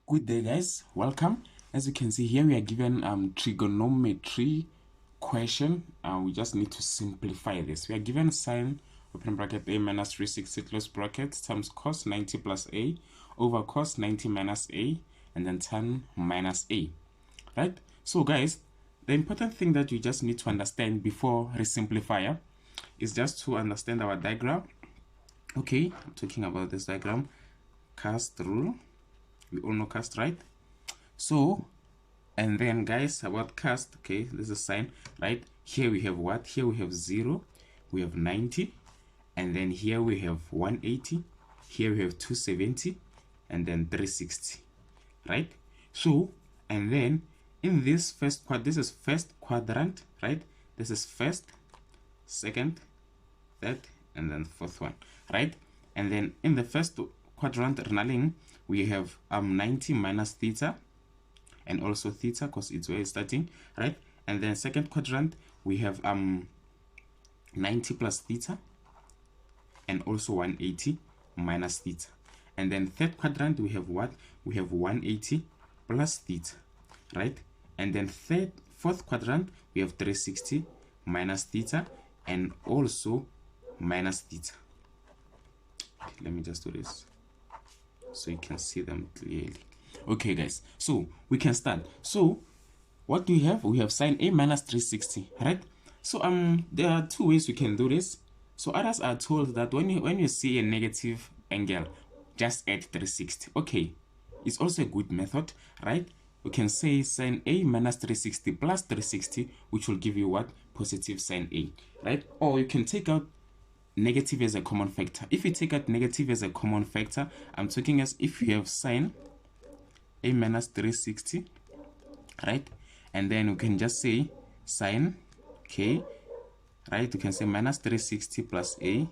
Good day, guys. Welcome. As you can see here, we are given trigonometry question. We just need to simplify this. We are given sine open bracket a minus 360 close bracket times cos 90 plus a over cos 90 minus a, and then tan minus a. Right? So, guys, the important thing that you just need to understand before resimplifier is just to understand our diagram. Okay, I'm talking about this diagram. Cast rule. We all know cast, right? So, and then guys, about cast, okay, this is sine, right? Here we have what? Here we have 0, we have 90, and then here we have 180, here we have 270, and then 360, right? So, and then in this first quadrant, this is first quadrant, right? This is first, second, third, and then fourth one, right? And then in the first quadrant running, we have 90 minus theta, and also theta because it's where it's starting, right? And then second quadrant, we have 90 plus theta, and also 180 minus theta. And then third quadrant, we have what? We have 180 plus theta, right? And then fourth quadrant, we have 360 minus theta, and also minus theta. Okay, let me just do this so you can see them clearly. Okay, guys, so we can start. So what do we have? We have sine a minus 360, right? So there are two ways we can do this. So others are told that when you see a negative angle, just add 360. Okay, it's also a good method, right? We can say sine a minus 360 plus 360, which will give you what? Positive sine a, right? Or you can take out negative as a common factor. If you take out negative as a common factor, I'm talking as if you have sine a minus 360, right? And then we can just say sine, okay, right? We can say minus 360 plus a,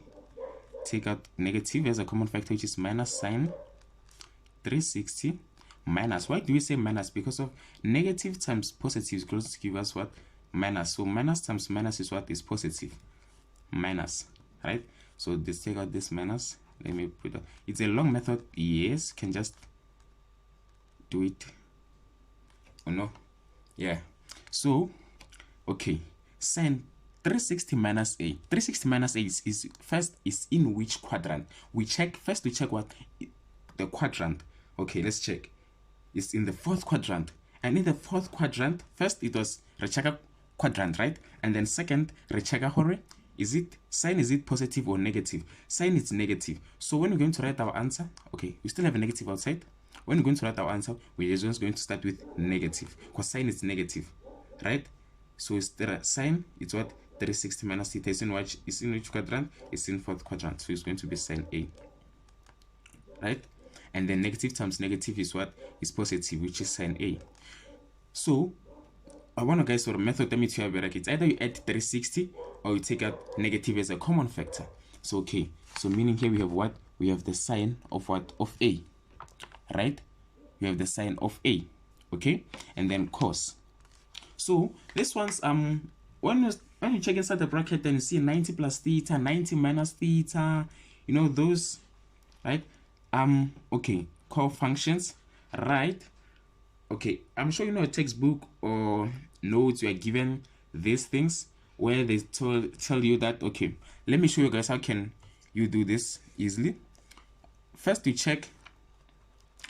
take out negative as a common factor, which is minus sine 360 minus. Why do we say minus? Because of negative times positive is going to give us what? Minus. So minus times minus is what? Is positive. Minus, right? So let's take out this minus. Let me put it. It's a long method. Yes, can just do it. Oh no, yeah. So okay, sine 360 minus a. 360 minus a is first is in which quadrant? We check first. We check what the quadrant. Okay, let's check. It's in the fourth quadrant, and in the fourth quadrant, first it was Rechaka quadrant, right? And then second Rechaka hore. Is it sine? Is it positive or negative? Sine is negative. So when we're going to write our answer, okay, we still have a negative outside. When we're going to write our answer, we're just going to start with negative because sine is negative, right? So it's the sine. It's what? 360 minus theta is in which quadrant? It's in fourth quadrant. So it's going to be sine a, right? And then negative times negative is what? Is positive, which is sine a. So I want to guys for a method. Let me tell you it's either you add 360 or you take out negative as a common factor. So okay, so meaning here we have what? We have the sine of what? Of a, right? We have the sine of a, okay, and then cos. So this one's when you check inside the bracket, then you see 90 plus theta, 90 minus theta, you know those, right? Okay, co-functions, right? Okay, I'm sure you know a textbook or notes you are given these things where they tell you that, okay, let me show you guys how can you do this easily. First you check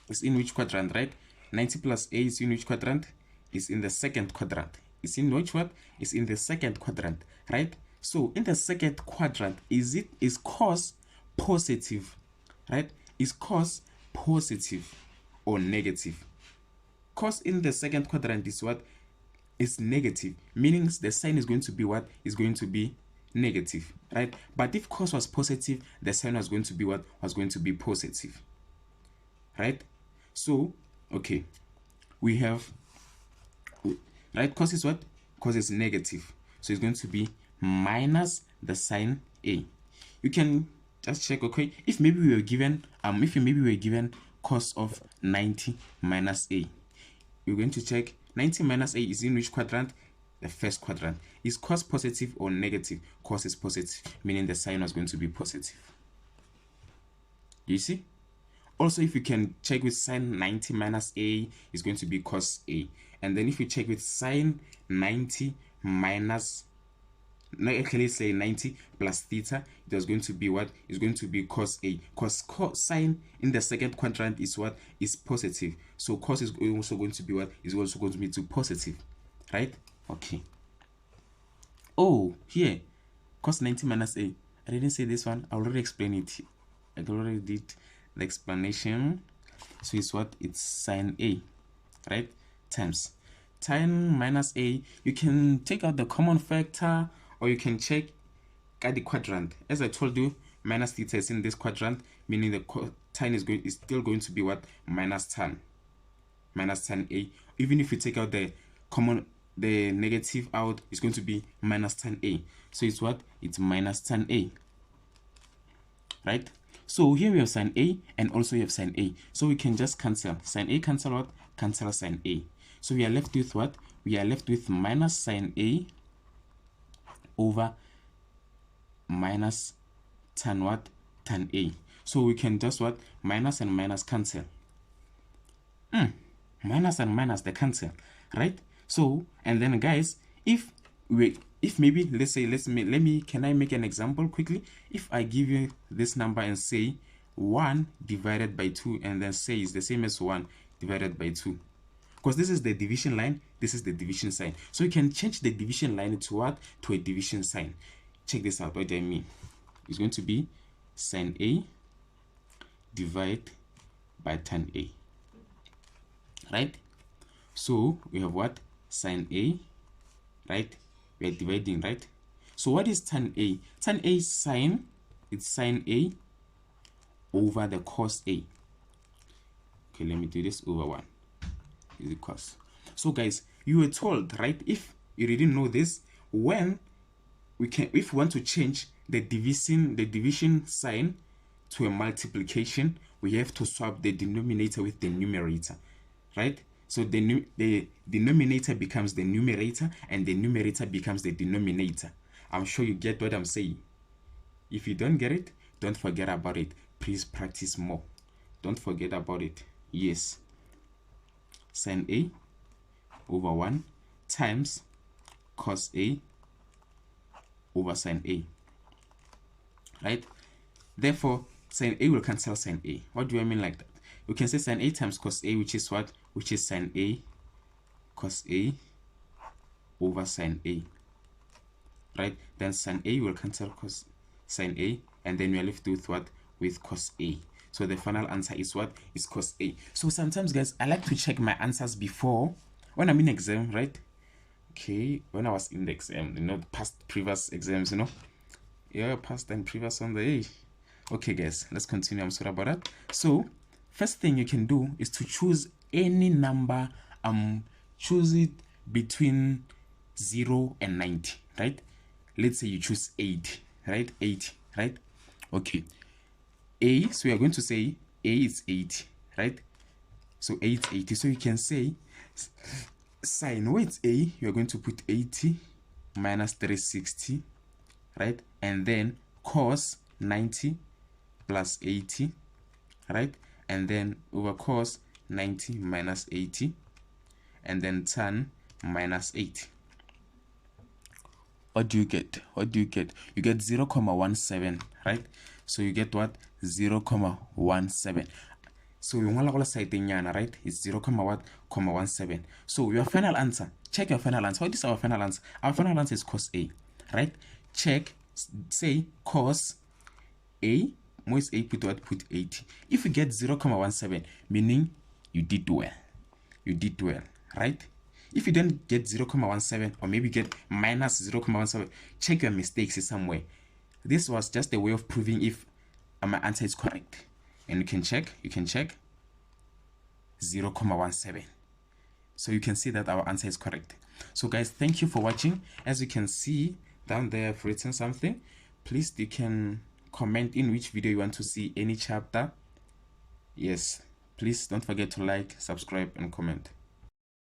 it's in which quadrant, right? 90 plus a is in which quadrant? Is in the second quadrant. It's in which what? Is in the second quadrant, right? So in the second quadrant, is cos positive, right? Is cos positive or negative? Cos in the second quadrant is what? Is negative, meaning the sign is going to be what? Is going to be negative, right? But if cos was positive, the sign was going to be what? Was going to be positive, right? So okay, we have, right, cos is what? Cos is negative, so it's going to be minus the sine a. You can just check, okay, if maybe we were given cos of 90 minus a, we're going to check 90 minus a is in which quadrant? The first quadrant. Is cos positive or negative? Cos is positive, meaning the sign was going to be positive. You see? Also, if you can check with sine 90 minus a, is going to be cos a. And then if you check with sine 90 minus, no, actually say 90 plus theta, it was going to be what? It's going to be cos a. Because cosine in the second quadrant is what? Is positive. So cos is also going to be what? Is also going to be positive. Right? Okay. Oh, here. Cos 90 minus a. I didn't say this one. I already explained it. I already did the explanation. So it's what? It's sine a. Right? Times tan minus a. You can take out the common factor, or you can check at the quadrant. As I told you, minus theta is in this quadrant, meaning the tan is still going to be what? Minus tan a. Even if you take out the negative out, it's going to be minus tan a. So it's what? It's minus tan a. Right? So here we have sine a, and also we have sine a. So we can just cancel. Sine a cancel what? Cancel sine a. So we are left with what? We are left with minus sine a over minus tan what? Tan a. So we can just what? Minus and minus cancel. Minus and minus, they cancel. Right? So, and then guys, if maybe, let's say, can I make an example quickly? If I give you this number and say 1 divided by 2, and then say is the same as 1 divided by 2. Because this is the division line, this is the division sign. So you can change the division line to what? To a division sign. Check this out. What do I mean? It's going to be sine a divided by tan a. Right? So we have what? Sine a, right? We are dividing, right? So what is tan a? Tan a is sine. It's sine a over the cos a. Okay, let me do this over 1 is equals. So guys, you were told, right? If you didn't know this, when if we want to change the division sign to a multiplication, we have to swap the denominator with the numerator, right? So the denominator becomes the numerator, and the numerator becomes the denominator. I'm sure you get what I'm saying. If you don't get it, don't forget about it. Please practice more. Don't forget about it. Yes. Sine a over 1 times cos a over sine a. Right? Therefore, sine a will cancel sine a. What do I mean like that? We can say sine a times cos a, which is what? Which is sine a cos a over sine a. Right? Then sine a will cancel cos sine a, and then we are left with what? With cos a. So the final answer is what? Is cos a. So sometimes, guys, I like to check my answers before when I'm in exam, right? Okay, when I was in the exam, past previous exams, yeah, past and previous on the A. Okay, guys, let's continue. I'm sorry about that. So first thing you can do is to choose any number. Choose it between 0 and 90, right? Let's say you choose 8, right? 8, right? Okay. A, so we are going to say A is 80, right? So 8 is 80. So you can say sine, where it's A, you are going to put 80 minus 360, right? And then cos 90 plus 80, right? And then over cos 90 minus 80, and then tan minus 80. What do you get? What do you get? You get 0.17, right? So you get what? 0.17. So you want to side right? It's 0.17. So your final answer. Check your final answer. What is our final answer? Our final answer is cos A, right? Check. Say cos A. Most A put what? Put 80. If you get 0.17, meaning you did well. You did well, right? If you don't get 0.17, or maybe get minus 0.17, check your mistakes somewhere. This was just a way of proving if my answer is correct. And you can check 0.17. So you can see that our answer is correct. So guys, thank you for watching. As you can see down there, I've written something. Please, you can comment in which video you want to see any chapter. Yes, please don't forget to like, subscribe, and comment.